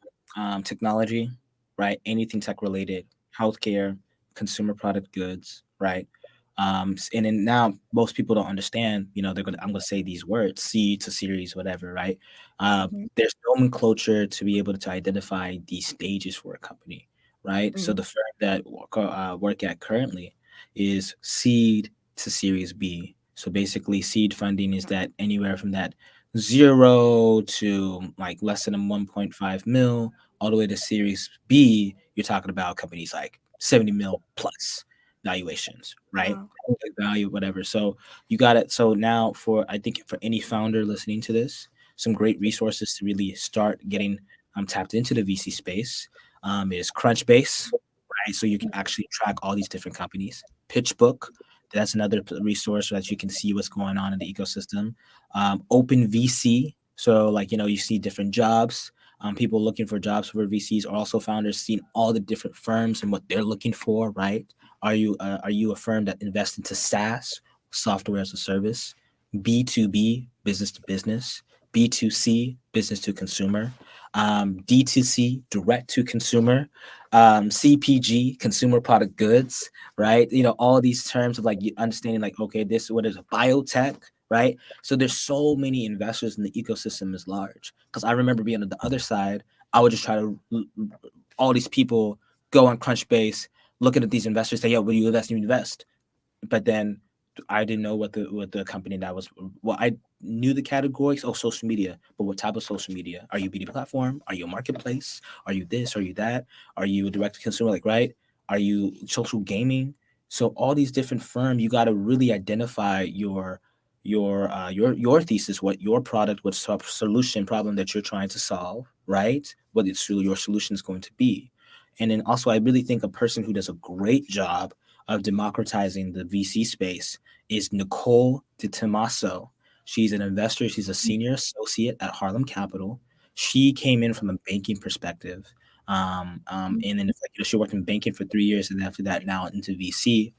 technology, right? Anything tech related, healthcare, consumer product goods, right? And then now most people don't understand, I'm gonna say these words, C to series, whatever, right? Mhm. There's nomenclature to be able to identify these stages for a company, right? So Mhm. the firm that work at currently is seed to Series B. So basically, seed funding is that anywhere from that zero to like less than a 1.5 mil, all the way to Series B. You're talking about companies like 70 mil plus valuations, right? Wow. Like value, whatever. So you got it. So now, for I think for any founder listening to this, some great resources to really start getting tapped into the VC space is Crunchbase, right? So you can actually track all these different companies. PitchBook, that's another resource so that you can see what's going on in the ecosystem. Open VC, so like you see different jobs. People looking for jobs for VCs are also founders seeing all the different firms and what they're looking for. Right? Are you a firm that invests into SaaS, software as a service, B2B, business to business, B2C, business to consumer, D2C, direct to consumer, CPG, consumer product goods, right? All these terms of like understanding, like, okay, this what is a biotech, right? So there's so many investors, and the ecosystem is large. Because I remember being on the other side, I would just try to all these people go on Crunchbase, looking at these investors, say, "Yo, what do you invest? You invest." But then I didn't know what the company that was. Well, I knew the categories. Oh, social media, but what type of social media? Are you a beauty platform? Are you a marketplace? Are you this? Are you that? Are you a direct to consumer? Like, right? Are you social gaming? So all these different firms, you got to really identify your thesis, what your product, what solution problem that you're trying to solve, right? What your solution is going to be. And then also, I really think a person who does a great job of democratizing the VC space is Nicole DiTomaso. She's an investor. She's a senior associate at Harlem Capital. She came in from a banking perspective. And then she worked in banking for 3 years, and after that, now into VC.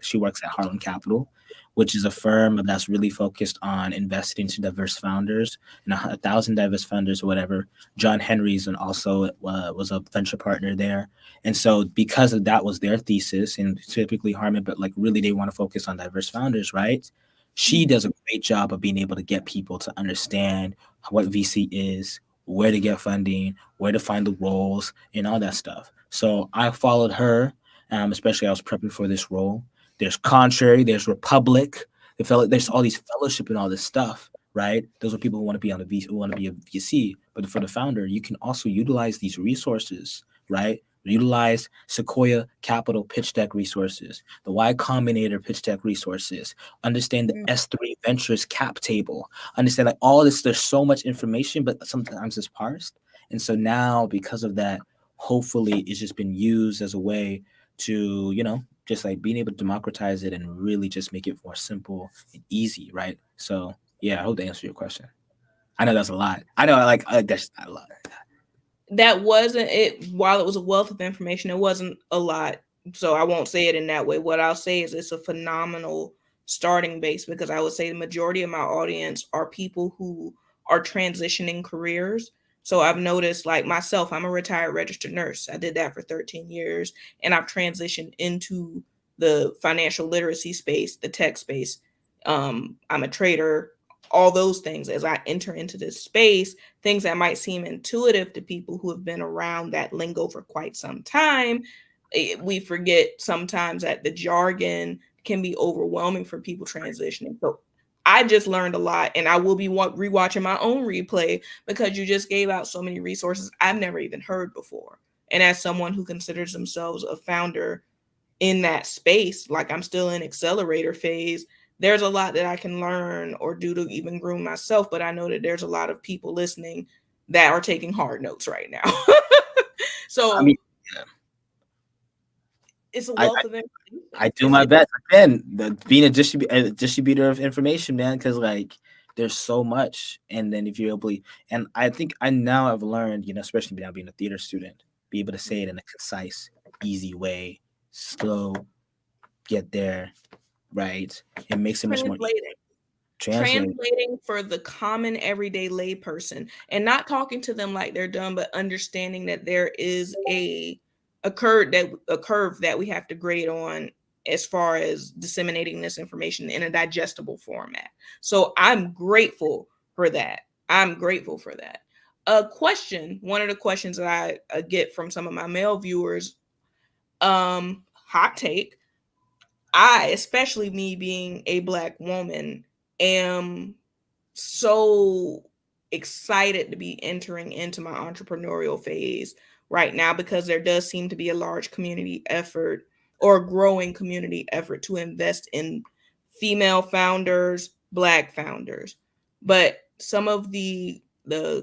She works at Harlem Capital, which is a firm that's really focused on investing to diverse founders and 1,000 diverse founders or whatever. John Henry's and also was a venture partner there. And so because of that was their thesis, and typically Harmon, but like really they want to focus on diverse founders, right? She does a great job of being able to get people to understand what VC is, where to get funding, where to find the roles, and all that stuff. So I followed her, especially I was prepping for this role. There's Contrary, there's Republic, there's all these fellowship and all this stuff, right? Those are people who want to be on the VC, who want to be a VC. But for the founder, you can also utilize these resources, right? Utilize Sequoia Capital pitch deck resources, the Y Combinator pitch deck resources, understand the S3 Ventures cap table, understand like all this. There's so much information, but sometimes it's parsed. And so now, because of that, hopefully it's just been used as a way to, just like being able to democratize it and really just make it more simple and easy, right? So yeah, I hope to answer your question. I know that's a lot. I know, like, that's a lot. That wasn't it. While it was a wealth of information, it wasn't a lot. So I won't say it in that way. What I'll say is it's a phenomenal starting base because I would say the majority of my audience are people who are transitioning careers. So I've noticed, like myself, I'm a retired registered nurse. I did that for 13 years, and I've transitioned into the financial literacy space, the tech space. I'm a trader, all those things. As I enter into this space, things that might seem intuitive to people who have been around that lingo for quite some time, we forget sometimes that the jargon can be overwhelming for people transitioning. So I just learned a lot, and I will be rewatching my own replay because you just gave out so many resources I've never even heard before. And as someone who considers themselves a founder in that space, like I'm still in accelerator phase, there's a lot that I can learn or do to even groom myself. But I know that there's a lot of people listening that are taking hard notes right now. I mean, So yeah, it's a I wealth of information. I do my best. Again, being a distributor of information, man, because like there's so much, and then if you're able, and I think I now have learned, especially now being a theater student, be able to say it in a concise, easy way, slow, get there, right? It makes it much more Translating. translate. Translating for the common everyday layperson, and not talking to them like they're dumb, but understanding that there is a curve that we have to grade on as far as disseminating this information in a digestible format. So I'm grateful for that. I'm grateful for that. A question, one of the questions that I get from some of my male viewers, hot take, I, especially me being a black woman, am so excited to be entering into my entrepreneurial phase right now because there does seem to be a large community effort or a growing community effort to invest in female founders, black founders. But some of the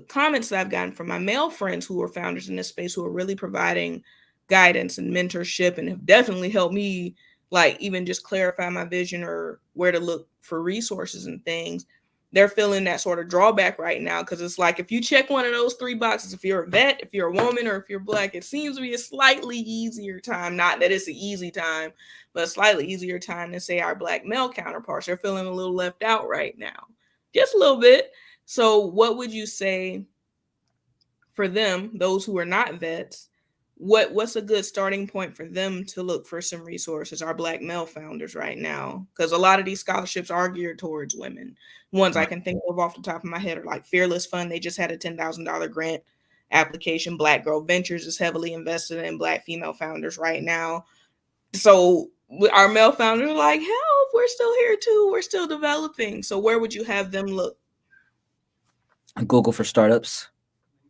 comments that I've gotten from my male friends who are founders in this space who are really providing guidance and mentorship and have definitely helped me, like, even just clarify my vision or where to look for resources and things, they're feeling that sort of drawback right now because it's like if you check one of those three boxes, if you're a vet, if you're a woman, or if you're black, it seems to be a slightly easier time. Not that it's an easy time, but a slightly easier time than say our black male counterparts. They're feeling a little left out right now, just a little bit. So, what would you say for them, those who are not vets? What's a good starting point for them to look for some resources, our black male founders right now? Because a lot of these scholarships are geared towards women. Ones I Right. can think of off the top of my head are like Fearless Fund. They just had a $10,000 grant application. Black Girl Ventures is heavily invested in black female founders right now. So our male founders are like, help, we're still here too. We're still developing. So where would you have them look? Google for startups.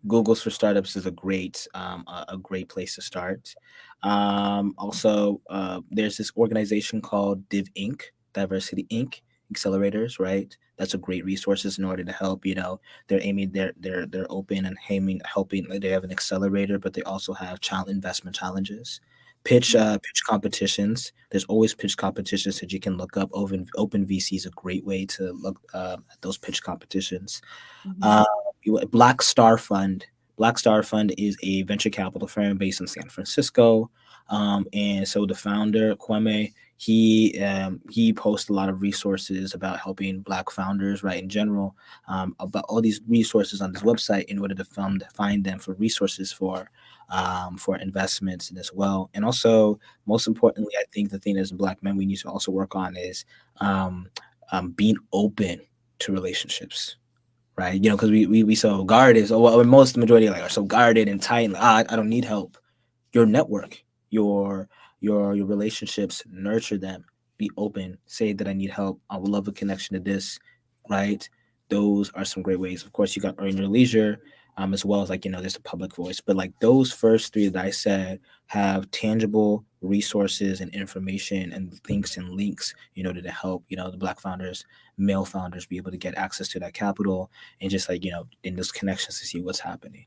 Google's for startups is a great place to start. Also, there's this organization called Div Inc. Diversity Inc. Accelerators, right? That's a great resources in order to help. They're aiming, they're open and aiming, helping. Like, they have an accelerator, but they also have child investment challenges, pitch competitions. There's always pitch competitions that you can look up. Open VC is a great way to look at those pitch competitions. Mhm. Uh, Black Star Fund. Black Star Fund is a venture capital firm based in San Francisco, and so the founder Kwame, he posts a lot of resources about helping Black founders, right, in general, about all these resources on this website in order to find them for resources for investments and as well. And also, most importantly, I think the thing as Black men we need to also work on is um, being open to relationships, right? Because we so guarded. So well, most majority like are so guarded and tight. Like, I don't need help. Your network, your your relationships, nurture them. Be open. Say that I need help. I would love a connection to this, right? Those are some great ways. Of course, you got earn your leisure, as well as like there's a public voice. But like those first three that I said have tangible resources and information and things and links, to help the Black founders, male founders be able to get access to that capital and just like in those connections to see what's happening.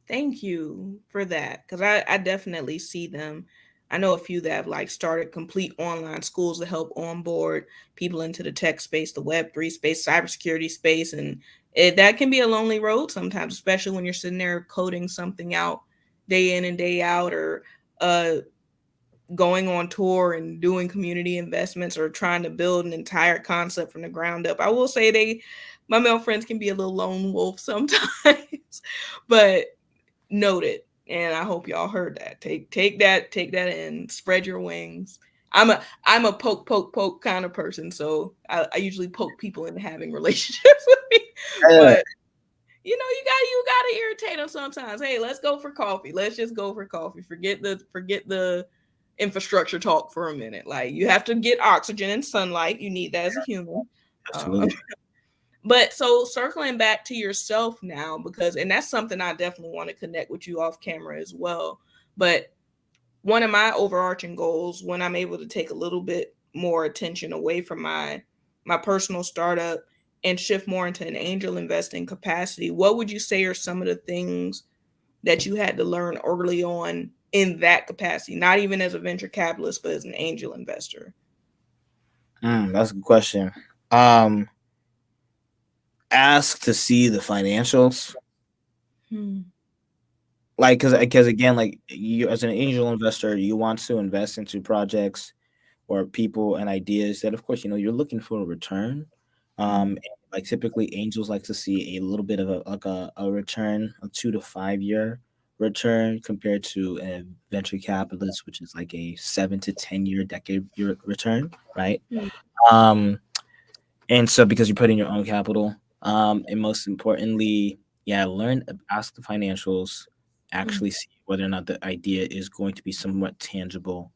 Thank you for that because I definitely see them. I know a few that have like started complete online schools to help onboard people into the tech space, the Web3 space, cybersecurity space, and that can be a lonely road sometimes, especially when you're sitting there coding something out day in and day out, or uh, going on tour and doing community investments or trying to build an entire concept from the ground up. I will say My male friends can be a little lone wolf sometimes, but noted. And I hope y'all heard that. Take that in. Spread your wings. I'm a I'm a poke kind of person, so I usually poke people into having relationships with me. Uh, But you gotta irritate them sometimes. Hey, let's go for coffee. Let's just go for coffee. Forget the infrastructure talk for a minute. Like you have to get oxygen and sunlight. You need that as a human. Um, Absolutely. but so circling back to yourself now, because and that's something I definitely want to connect with you off camera as well. But one of my overarching goals when I'm able to take a little bit more attention away from my personal startup and shift more into an angel investing capacity, what would you say are some of the things that you had to learn early on in that capacity, not even as a venture capitalist, but as an angel investor? That's a good question. Um, Ask to see the financials, Hmm. like because again, like you as an angel investor, you want to invest into projects or people and ideas that, of course, you're looking for a return. And, like typically, angels like to see a little bit of a return, a 2 to 5 year return compared to a venture capitalist, which is like a 7 to 10 year decade year return, right? Hmm. Um, and so because you put in your own capital, and most importantly, yeah, ask the financials, Hmm. actually see whether or not the idea is going to be somewhat tangible.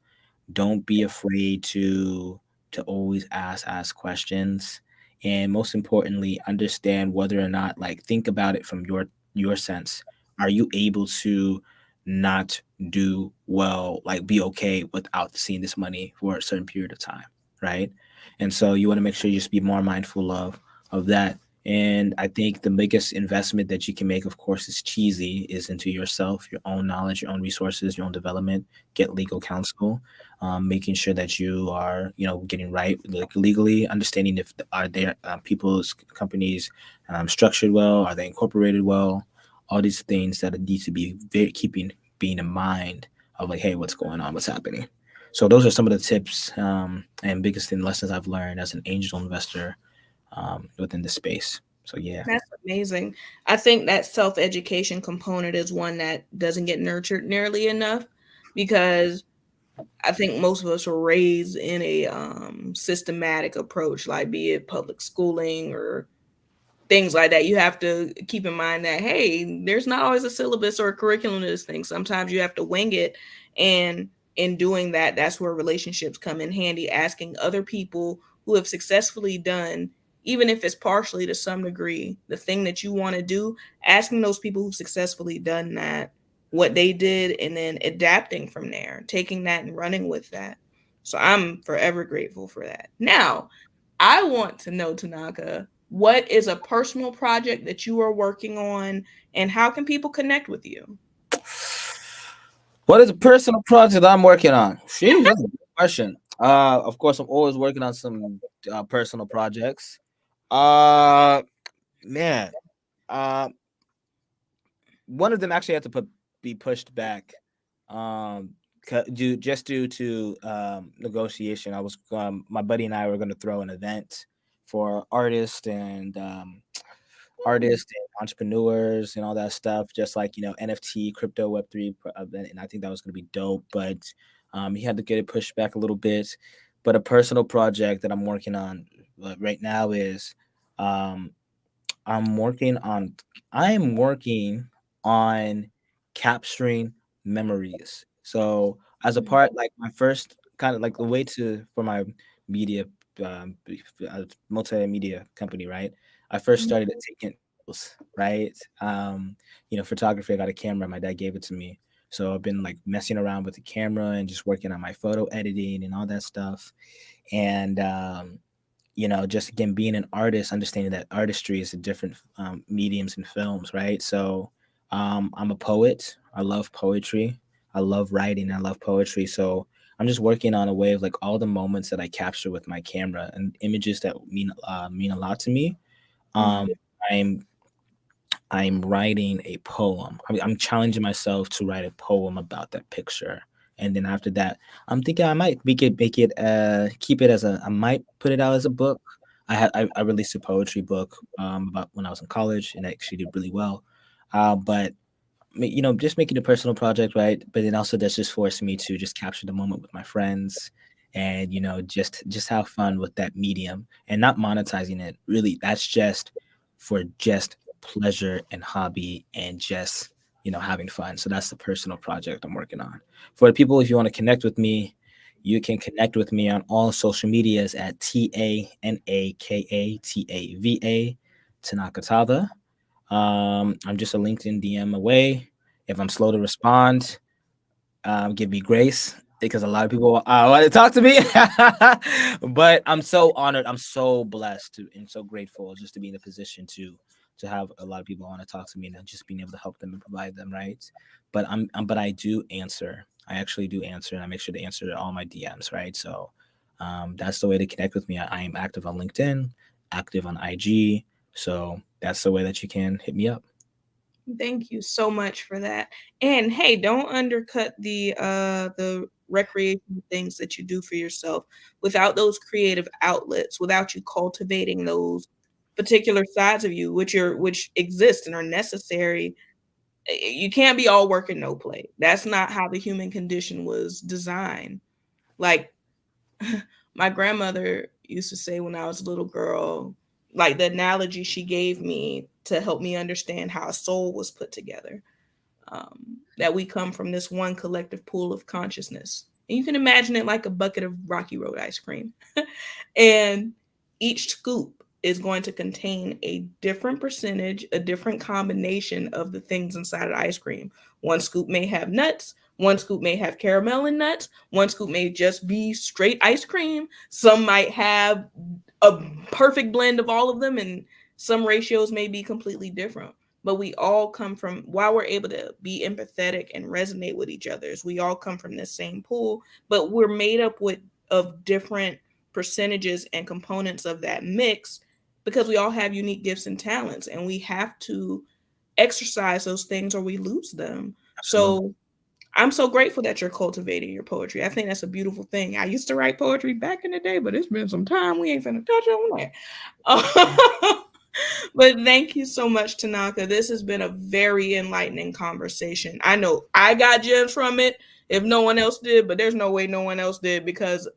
Don't be afraid to always ask questions, and most importantly, understand whether or not, like, think about it from your sense. Are you able to not do well, like be okay without seeing this money for a certain period of time, right? And so you want to make sure you just be more mindful of that. And I think the biggest investment that you can make, of course, is cheesy, is into yourself, your own knowledge, your own resources, your own development. Get legal counsel, making sure that you are, getting right, like legally, understanding if are there people's companies structured well, are they incorporated well, all these things that need to be very keeping being in mind of like, hey, what's going on, what's happening. So those are some of the tips and biggest thing lessons I've learned as an angel investor within the space. So yeah. That's amazing. I think that self education component is one that doesn't get nurtured nearly enough because I think most of us were raised in a systematic approach, like be it public schooling or things like that. You have to keep in mind that hey, there's not always a syllabus or a curriculum to this thing. Sometimes you have to wing it, and in doing that, that's where relationships come in handy. Asking other people who have successfully done, even if it's partially to some degree, the thing that you want to do, asking those people who've successfully done that what they did, and then adapting from there, taking that and running with that. So I'm forever grateful for that. Now, I want to know, Tanaka, what is a personal project that you are working on and how can people connect with you? What is a personal project I'm working on? Sheesh, that's a good question. Of course, I'm always working on some personal projects. Uh, Man, uh, one of them actually had to be pushed back, um, due to negotiation. My buddy and I were going to throw an event for artists and entrepreneurs and all that stuff, just like NFT, crypto, Web3 event, and I think that was going to be dope. But he had to get it pushed back a little bit. But a personal project that I'm working on right now is um, I'm working on I am working on capturing memories. So as a part, like my first kind of like the way to for my media multimedia company, right? I first started at taking stills, right? Photography. I got a camera. My dad gave it to me. So I've been like messing around with the camera and just working on my photo editing and all that stuff. And just again being an artist, understanding that artistry is a different mediums and films, right? So I'm a poet. I love poetry. I love writing. I love poetry. So I'm just working on a way of like all the moments that I capture with my camera and images that mean a lot to me. um Mhm. i'm I'm writing a poem. I'm challenging myself to write a poem about that picture. And then after that, I'm thinking I might make it keep it as I might put it out as a book. I released a poetry book about when I was in college, and I actually did really well. But just making a personal project, right? But then also that's just forced me to just capture the moment with my friends, and just have fun with that medium and not monetizing it. Really, that's just for just pleasure and hobby and just having fun. So that's the personal project I'm working on. For the people, if you want to connect with me, you can connect with me on all social medias at TANAKATAVA, Tanaka Tava. I'm just a LinkedIn DM away. If I'm slow to respond, give me grace because a lot of people want to talk to me. But I'm so honored. I'm so blessed and so grateful just to be in the position to have a lot of people want to talk to me and just being able to help them and provide them, right. But I do answer. I actually do answer, and I make sure to answer all my DMs, right. So that's the way to connect with me. I am active on LinkedIn, active on IG. So that's the way that you can hit me up. Thank you so much for that. And hey, don't undercut the recreational things that you do for yourself. Without those creative outlets, without you cultivating those particular sides of you which exist and are necessary, you can't be all work and no play. That's not how the human condition was designed. Like my grandmother used to say when I was a little girl, like the analogy she gave me to help me understand how a soul was put together, that we come from this one collective pool of consciousness. And you can imagine it like a bucket of Rocky Road ice cream. And each scoop is going to contain a different percentage, a different combination of the things inside of the ice cream. One scoop may have nuts, one scoop may have caramel and nuts, one scoop may just be straight ice cream. Some might have a perfect blend of all of them, and some ratios may be completely different. But we all come from, while we're able to be empathetic and resonate with each other, we all come from this same pool, but we're made up with of different percentages and components of that mix because we all have unique gifts and talents, and we have to exercise those things or we lose them. Absolutely. So I'm so grateful that you're cultivating your poetry. I think that's a beautiful thing. I used to write poetry back in the day, but it's been some time. We ain't finna touch on that. But thank you so much, Tanaka. This has been a very enlightening conversation. I know I got gems from it if no one else did, but there's no way no one else did because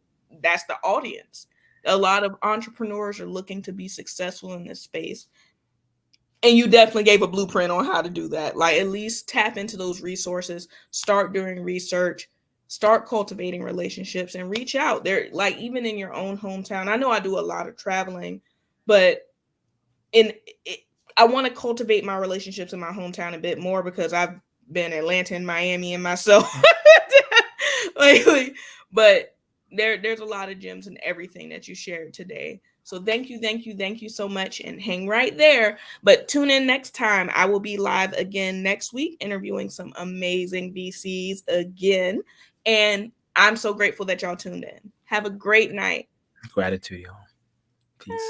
that's the audience. A lot of entrepreneurs are looking to be successful in this space. And you definitely gave a blueprint on how to do that. Like, at least tap into those resources, start doing research, start cultivating relationships, and reach out. There, like, even in your own hometown. I know I do a lot of traveling, but in it, I want to cultivate my relationships in my hometown a bit more because I've been Atlanta and Miami and myself lately. But there's a lot of gems in everything that you shared today. So thank you, thank you, thank you so much, and hang right there. But tune in next time. I will be live again next week, interviewing some amazing VCs again. And I'm so grateful that y'all tuned in. Have a great night. Gratitude, y'all. Peace.